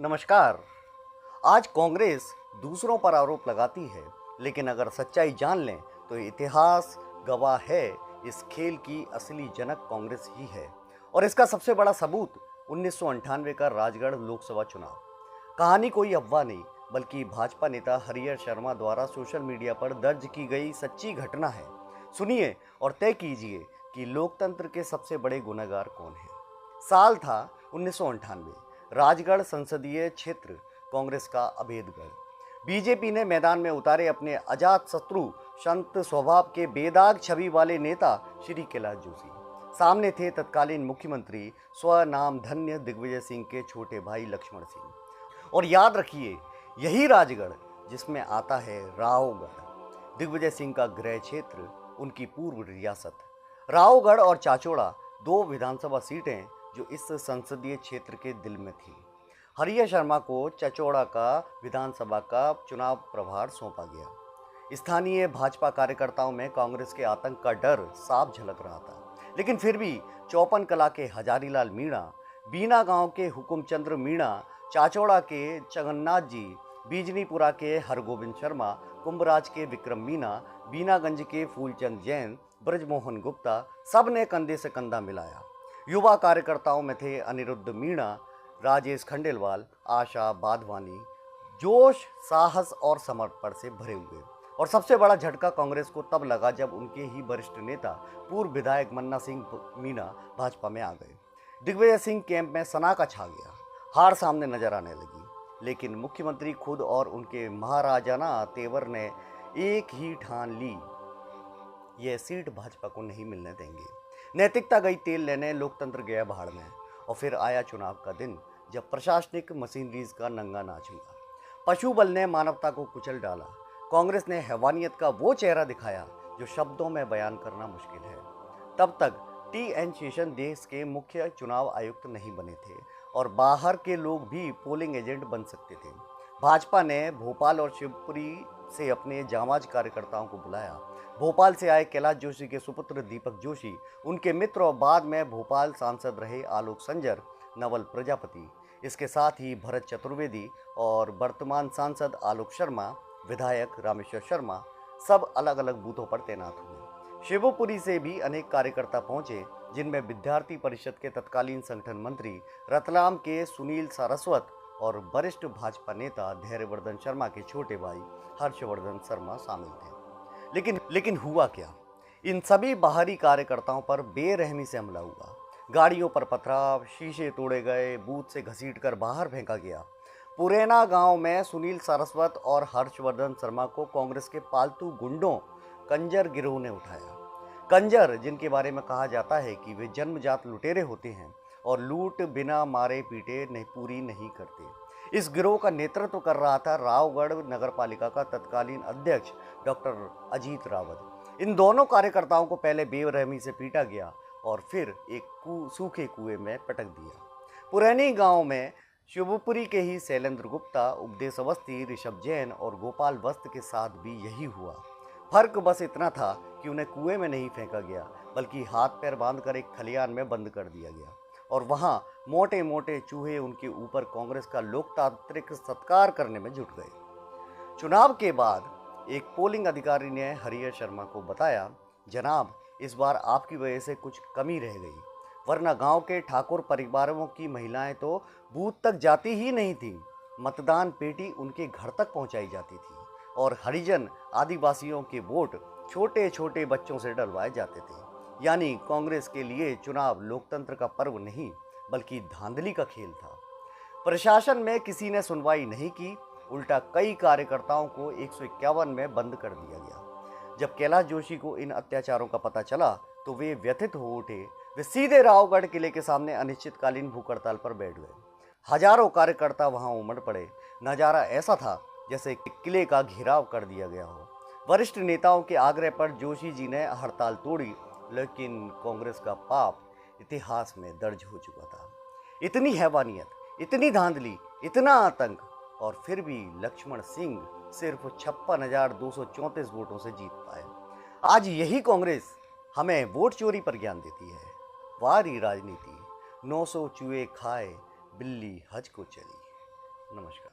नमस्कार। आज कांग्रेस दूसरों पर आरोप लगाती है, लेकिन अगर सच्चाई जान लें तो इतिहास गवाह है इस खेल की असली जनक कांग्रेस ही है। और इसका सबसे बड़ा सबूत 1998 का राजगढ़ लोकसभा चुनाव। कहानी कोई अफवाह नहीं, बल्कि भाजपा नेता हरिहर शर्मा द्वारा सोशल मीडिया पर दर्ज की गई सच्ची घटना है। सुनिए और तय कीजिए कि लोकतंत्र के सबसे बड़े गुनहगार कौन है। साल था 1998। राजगढ़ संसदीय क्षेत्र कांग्रेस का अभेदगढ़। बीजेपी ने मैदान में उतारे अपने अजात शत्रु संत स्वभाव के बेदाग छवि वाले नेता श्री कैलाश जोशी। सामने थे तत्कालीन मुख्यमंत्री स्वनाम धन्य दिग्विजय सिंह के छोटे भाई लक्ष्मण सिंह। और याद रखिए, यही राजगढ़ जिसमें आता है रावगढ़, दिग्विजय सिंह का गृह क्षेत्र, उनकी पूर्व रियासत। रावगढ़ और चाचौड़ा दो विधानसभा सीटें जो इस संसदीय क्षेत्र के दिल में थी। हरिहर शर्मा को चाचौड़ा का विधानसभा का चुनाव प्रभार सौंपा गया। स्थानीय भाजपा कार्यकर्ताओं में कांग्रेस के आतंक का डर साफ झलक रहा था, लेकिन फिर भी चौपन कला के हजारीलाल मीणा, बीना गांव के हुकुमचंद्र मीणा, चाचौड़ा के जगन्नाथ जी, बीजनीपुरा के हरगोविंद शर्मा, कुंभराज के विक्रम मीणा, बीनागंज के फूलचंद जैन, ब्रजमोहन गुप्ता, सब ने कंधे से कंधा मिलाया। युवा कार्यकर्ताओं में थे अनिरुद्ध मीणा, राजेश खंडेलवाल, आशा बाधवानी, जोश, साहस और समर्पण से भरे हुए। और सबसे बड़ा झटका कांग्रेस को तब लगा जब उनके ही वरिष्ठ नेता पूर्व विधायक मन्ना सिंह मीणा भाजपा में आ गए। दिग्विजय सिंह कैंप में सनाका छा गया। हार सामने नजर आने लगी, लेकिन मुख्यमंत्री खुद और उनके महाराजाना तेवर ने एक ही ठान ली, यह सीट भाजपा को नहीं मिलने देंगे। नैतिकता गई तेल लेने, लोकतंत्र गया भाड़ में। और फिर आया चुनाव का दिन, जब प्रशासनिक मशीनरीज का नंगा नाच हुआ। पशु बल ने मानवता को कुचल डाला। कांग्रेस ने हैवानियत का वो चेहरा दिखाया जो शब्दों में बयान करना मुश्किल है। तब तक टी.एन. शेषन देश के मुख्य चुनाव आयुक्त नहीं बने थे और बाहर के लोग भी पोलिंग एजेंट बन सकते थे। भाजपा ने भोपाल और शिवपुरी से अपने जांबाज कार्यकर्ताओं को बुलाया। भोपाल से आए कैलाश जोशी के सुपुत्र दीपक जोशी, उनके मित्र और बाद में भोपाल सांसद रहे आलोक संजर, नवल प्रजापति, इसके साथ ही भरत चतुर्वेदी और वर्तमान सांसद आलोक शर्मा, विधायक रामेश्वर शर्मा, सब अलग अलग बूथों पर तैनात हुए। शिवपुरी से भी अनेक कार्यकर्ता पहुंचे, जिनमें विद्यार्थी परिषद के तत्कालीन संगठन मंत्री, रतलाम के सुनील सारस्वत और वरिष्ठ भाजपा नेता धैर्यवर्धन शर्मा के छोटे भाई हर्षवर्धन शर्मा शामिल थे। लेकिन हुआ क्या? इन सभी बाहरी कार्यकर्ताओं पर बेरहमी से हमला हुआ। गाड़ियों पर पथराव, शीशे तोड़े गए, बूथ से घसीटकर बाहर फेंका गया। पुरैना गांव में सुनील सारस्वत और हर्षवर्धन शर्मा को कांग्रेस के पालतू गुंडों कंजर गिरोह ने उठाया। कंजर, जिनके बारे में कहा जाता है कि वे जन्मजात लुटेरे होते हैं और लूट बिना मारे पीटे पूरी नहीं करते। इस गिरोह का नेतृत्व कर रहा था रावगढ़ नगरपालिका का तत्कालीन अध्यक्ष डॉक्टर अजीत रावत। इन दोनों कार्यकर्ताओं को पहले बेरहमी से पीटा गया और फिर एक सूखे कुएं में पटक दिया। पुरैनी गांव में शिवपुरी के ही शैलेंद्र गुप्ता, उपदेश अवस्थी, ऋषभ जैन और गोपाल वस्त के साथ भी यही हुआ। फर्क बस इतना था कि उन्हें कुएं में नहीं फेंका गया, बल्कि हाथ पैर बांधकर एक खलियान में बंद कर दिया गया और वहां मोटे मोटे चूहे उनके ऊपर कांग्रेस का लोकतांत्रिक सत्कार करने में जुट गए। चुनाव के बाद एक पोलिंग अधिकारी ने हरिहर शर्मा को बताया, जनाब, इस बार आपकी वजह से कुछ कमी रह गई, वरना गांव के ठाकुर परिवारों की महिलाएं तो बूथ तक जाती ही नहीं थी। मतदान पेटी उनके घर तक पहुंचाई जाती थी और हरिजन आदिवासियों के वोट छोटे छोटे बच्चों से डलवाए जाते थे। यानी कांग्रेस के लिए चुनाव लोकतंत्र का पर्व नहीं, बल्कि धांधली का खेल था। प्रशासन में किसी ने सुनवाई नहीं की, उल्टा कई कार्यकर्ताओं को 151 में बंद कर दिया गया। जब कैलाश जोशी को इन अत्याचारों का पता चला तो वे व्यथित हो उठे। वे सीधे रावगढ़ किले के सामने अनिश्चितकालीन भूख हड़ताल पर बैठ गए। हजारों कार्यकर्ता वहां उमड़ पड़े। नजारा ऐसा था जैसे किले का घेराव कर दिया गया हो। वरिष्ठ नेताओं के आग्रह पर जोशी जी ने हड़ताल तोड़ी, लेकिन कांग्रेस का पाप इतिहास में दर्ज हो चुका था। इतनी हैवानियत, इतनी धांधली, इतना आतंक, और फिर भी लक्ष्मण सिंह सिर्फ 56,234 वोटों से जीत पाए। आज यही कांग्रेस हमें वोट चोरी पर ज्ञान देती है। वारी राजनीति, 900 चूहे खाए, बिल्ली हज को चली। नमस्कार।